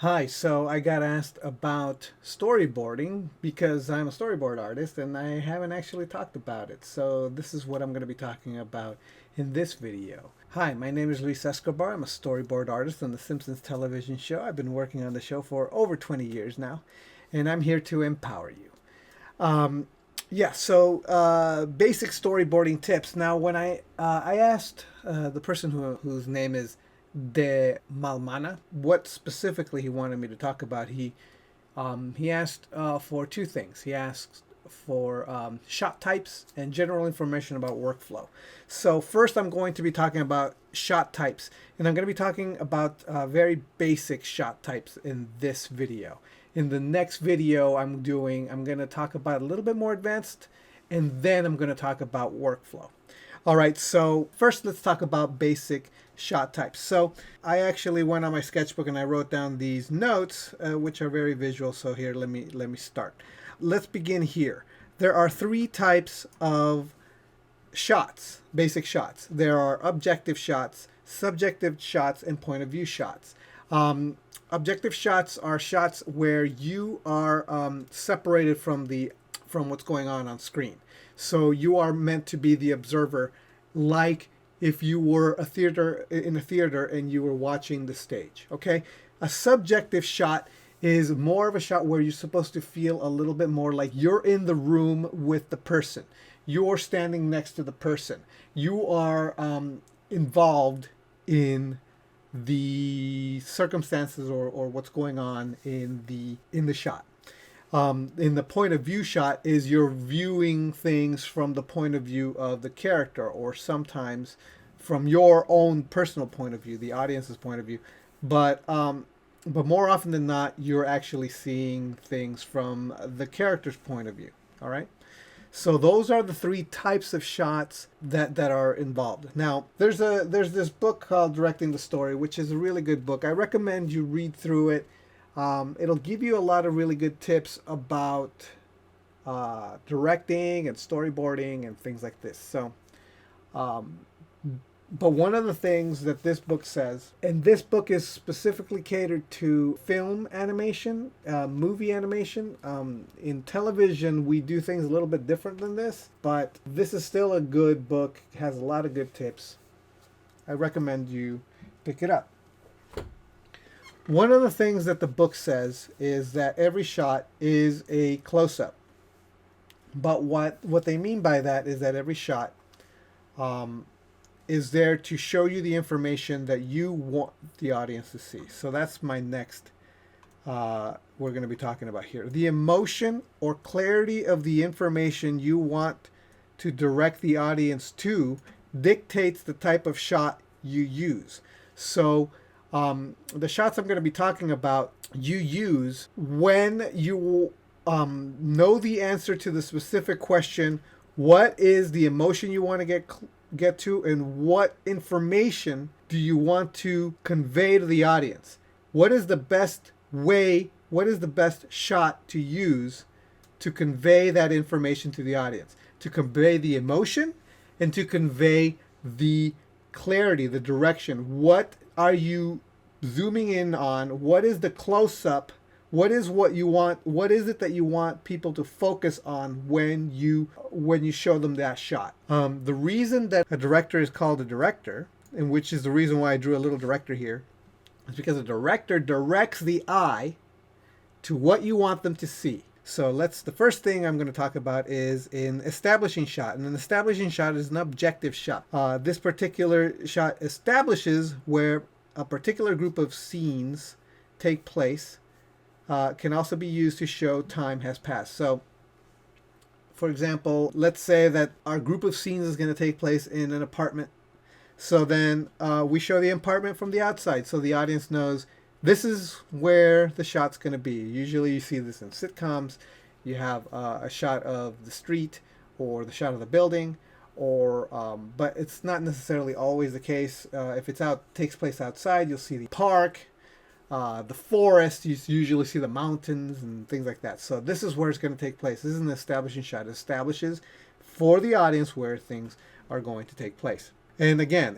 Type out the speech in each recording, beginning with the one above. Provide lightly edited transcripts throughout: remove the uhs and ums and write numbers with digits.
Hi, so I got asked about storyboarding because I'm a storyboard artist and I haven't actually talked about it. So this is what I'm going to be talking about in this video. Hi, my name is Luis Escobar. I'm a storyboard artist on the Simpsons television show. I've been working on the show for over 20 years now, and I'm here to empower you. Um, basic storyboarding tips. Now, when I asked the person whose name is De Malmana what specifically he wanted me to talk about, he asked for two things. He asked for shot types and general information about workflow. So first, I'm going to be talking about shot types, and I'm going to be talking about very basic shot types in this video. In the next video I'm going to talk about a little bit more advanced, and then I'm going to talk about workflow. All right, so first let's talk about basic shot types. So I actually went on my sketchbook and I wrote down these notes, which are very visual. So here, let me start. Let's begin here. There are three types of shots, basic shots. There are objective shots, subjective shots, and point of view shots. Objective shots are shots where you are separated from what's going on screen. So you are meant to be the observer, like if you were in a theater and you were watching the stage. Okay, a subjective shot is more of a shot where you're supposed to feel a little bit more like you're in the room with the person. You're standing next to the person. You are involved in the circumstances or what's going on in the shot. In the point of view shot is you're viewing things from the point of view of the character, or sometimes from your own personal point of view, the audience's point of view. But more often than not, you're actually seeing things from the character's point of view. All right. So those are the three types of shots that are involved. Now, there's this book called Directing the Story, which is a really good book. I recommend you read through it. It'll give you a lot of really good tips about directing and storyboarding and things like this. So, but one of the things that this book says, and this book is specifically catered to film animation, movie animation. In television, we do things a little bit different than this, but this is still a good book. It has a lot of good tips. I recommend you pick it up. One of the things that the book says is that every shot is a close-up. But what they mean by that is that every shot is there to show you the information that you want the audience to see. So that's my next we're going to be talking about here. The emotion or clarity of the information you want to direct the audience to dictates the type of shot you use. So the shots I'm going to be talking about, you use when you know the answer to the specific question. What is the emotion you want to get to, and what information do you want to convey to the audience? What is the best way? What is the best shot to use to convey that information to the audience? To convey the emotion and to convey the clarity, the direction. What are you zooming in on? What is the close-up? What is what you want? What is it that you want people to focus on when you show them that shot? The reason that a director is called a director, and which is the reason why I drew a little director here, is because a director directs the eye to what you want them to see. So the first thing I'm going to talk about is an establishing shot. And an establishing shot is an objective shot. This particular shot establishes where a particular group of scenes take place. Can also be used to show time has passed. So, for example, let's say that our group of scenes is going to take place in an apartment. So then we show the apartment from the outside, so the audience knows this is where the shot's going to be. Usually you see this in sitcoms. You have a shot of the street or the shot of the building, but it's not necessarily always the case. If takes place outside, you'll see the park. The forest, you usually see the mountains and things like that. So this is where it's going to take place. This is an establishing shot. It establishes for the audience where things are going to take place. And again,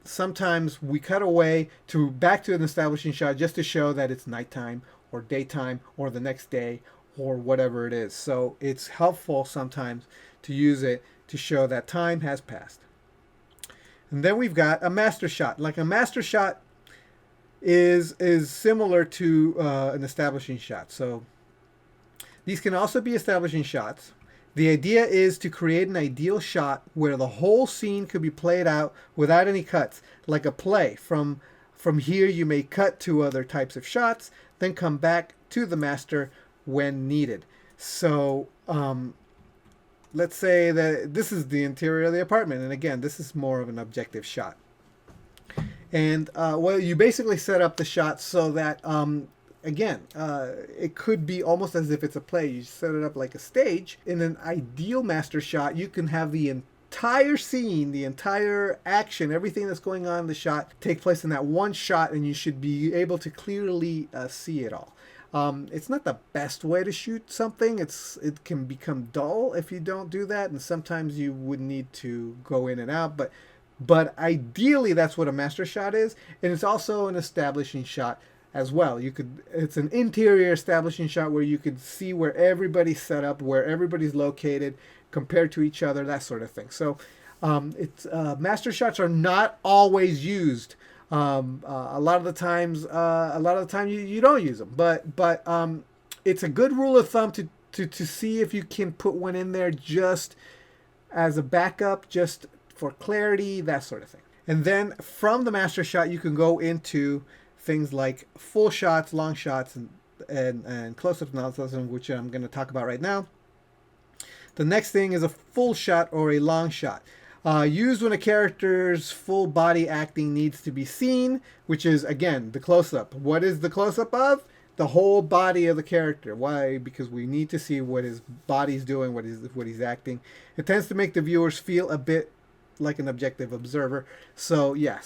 sometimes we cut away to back to an establishing shot just to show that it's nighttime or daytime or the next day or whatever it is. So it's helpful sometimes to use it to show that time has passed. And then we've got a master shot. Like a master shot is similar to an establishing shot. So these can also be establishing shots. The idea is to create an ideal shot where the whole scene could be played out without any cuts, like a play. From here you may cut to other types of shots, then come back to the master when needed. So let's say that this is the interior of the apartment, and again, this is more of an objective shot. And well, you basically set up the shot so that again, it could be almost as if it's a play. You set it up like a stage. In an ideal master shot, you can have the entire scene, the entire action, everything that's going on in the shot take place in that one shot, and you should be able to clearly see it all. It's not the best way to shoot something. It can become dull if you don't do that, and sometimes you would need to go in and out, but ideally that's what a master shot is, and it's also an establishing shot as well. It's an interior establishing shot where you could see where everybody's set up, where everybody's located compared to each other, that sort of thing. So master shots are not always used. A lot of the time you don't use them, but it's a good rule of thumb to see if you can put one in there just as a backup, just for clarity, that sort of thing. And then from the master shot, you can go into things like full shots, long shots, and close-up analysis, which I'm going to talk about right now. The next thing is a full shot or a long shot. Used when a character's full body acting needs to be seen, which is, again, the close-up. What is the close-up of? The whole body of the character. Why? Because we need to see what his body's doing, what he's acting. It tends to make the viewers feel a bit like an objective observer. So yeah,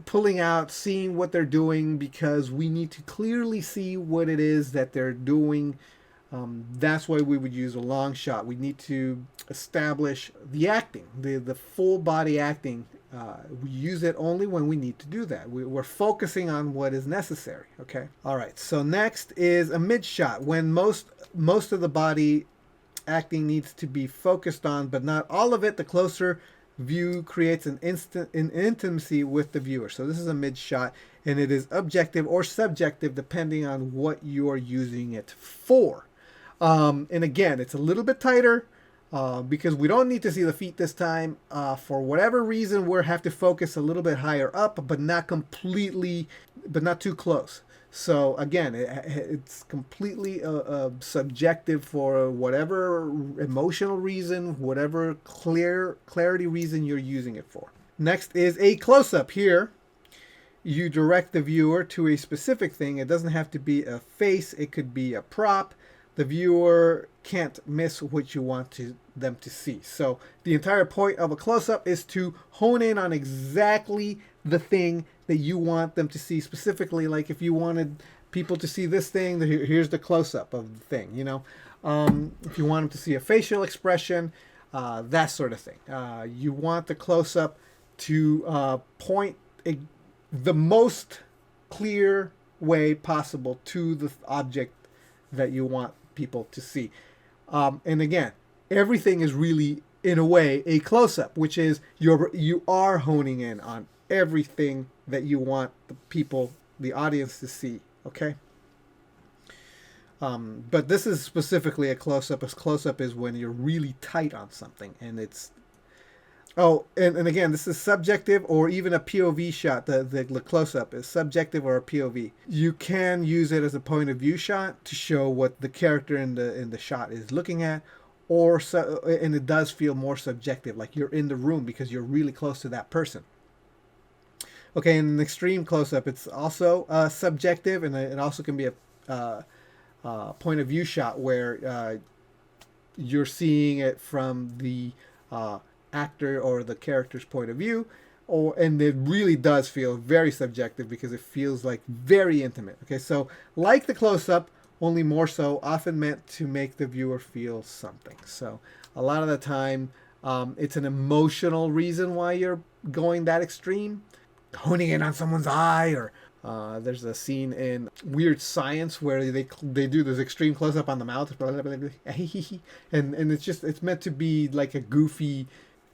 pulling out, seeing what they're doing, because we need to clearly see what it is that they're doing. That's why we would use a long shot. We need to establish the acting, the full body acting. We use it only when we need to do that. We're focusing on what is necessary. Okay. All right. So next is a mid shot, when most of the body acting needs to be focused on, but not all of it. The closer view creates an intimacy with the viewer. So this is a mid shot, and it is objective or subjective depending on what you are using it for. And again, it's a little bit tighter because we don't need to see the feet this time. For whatever reason, we'll have to focus a little bit higher up, but not completely, but not too close. So again, it's completely subjective for whatever emotional reason, whatever clarity reason you're using it for. Next is a close-up. Here, you direct the viewer to a specific thing. It doesn't have to be a face. It could be a prop. The viewer can't miss what you want them to see. So the entire point of a close-up is to hone in on exactly the thing that you want them to see specifically. Like if you wanted people to see this thing, here's the close-up of the thing, you know. If you want them to see a facial expression, that sort of thing. You want the close-up to point the most clear way possible to the object that you want people to see. And again, everything is really, in a way, a close-up, which is you are honing in on everything that you want the audience to see. Okay. But this is specifically a close-up. A close-up is when you're really tight on something, and it's and again, this is subjective or even a POV shot. The close-up is subjective or a POV. You can use it as a point of view shot to show what the character in the shot is looking at, and it does feel more subjective, like you're in the room because you're really close to that person. Okay, in an extreme close-up, it's also subjective, and it also can be a point of view shot where you're seeing it from the actor or the character's point of view, and it really does feel very subjective because it feels like very intimate. Okay, so like the close-up, only more so, often meant to make the viewer feel something. So a lot of the time, It's an emotional reason why you're going that extreme, honing in on someone's eye, or there's a scene in Weird Science where they do this extreme close up on the mouth, and it's meant to be like a goofy,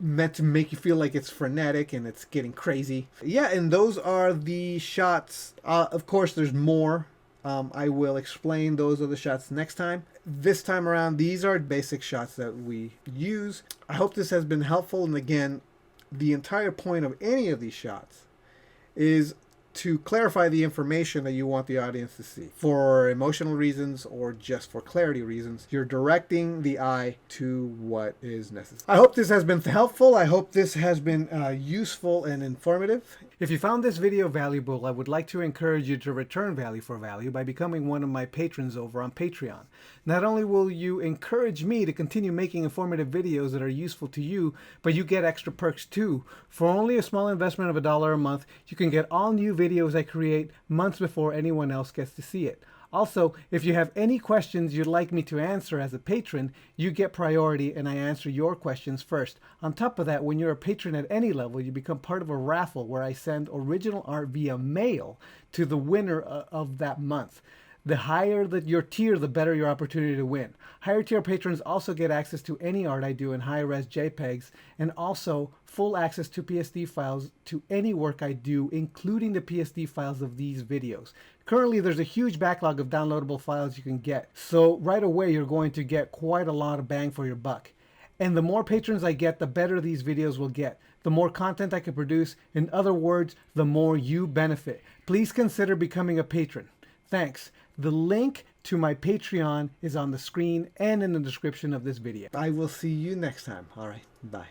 meant to make you feel like it's frenetic and it's getting crazy. Yeah, and those are the shots. Of course, there's more. I will explain those are the shots next time. This time around, these are basic shots that we use. I hope this has been helpful. And again, the entire point of any of these shots is to clarify the information that you want the audience to see. For emotional reasons or just for clarity reasons, you're directing the eye to what is necessary. I hope this has been helpful. I hope this has been useful and informative. If you found this video valuable, I would like to encourage you to return value for value by becoming one of my patrons over on Patreon. Not only will you encourage me to continue making informative videos that are useful to you, but you get extra perks too. For only a small investment of $1 a month, you can get all new videos I create months before anyone else gets to see it. Also, if you have any questions you'd like me to answer as a patron, you get priority and I answer your questions first. On top of that, when you're a patron at any level, you become part of a raffle where I send original art via mail to the winner of that month. The higher your tier, the better your opportunity to win. Higher tier patrons also get access to any art I do in high-res JPEGs and also full access to PSD files to any work I do, including the PSD files of these videos. Currently, there's a huge backlog of downloadable files you can get, so right away you're going to get quite a lot of bang for your buck. And the more patrons I get, the better these videos will get. The more content I can produce. In other words, the more you benefit. Please consider becoming a patron. Thanks. The link to my Patreon is on the screen and in the description of this video. I will see you next time. All right. Bye.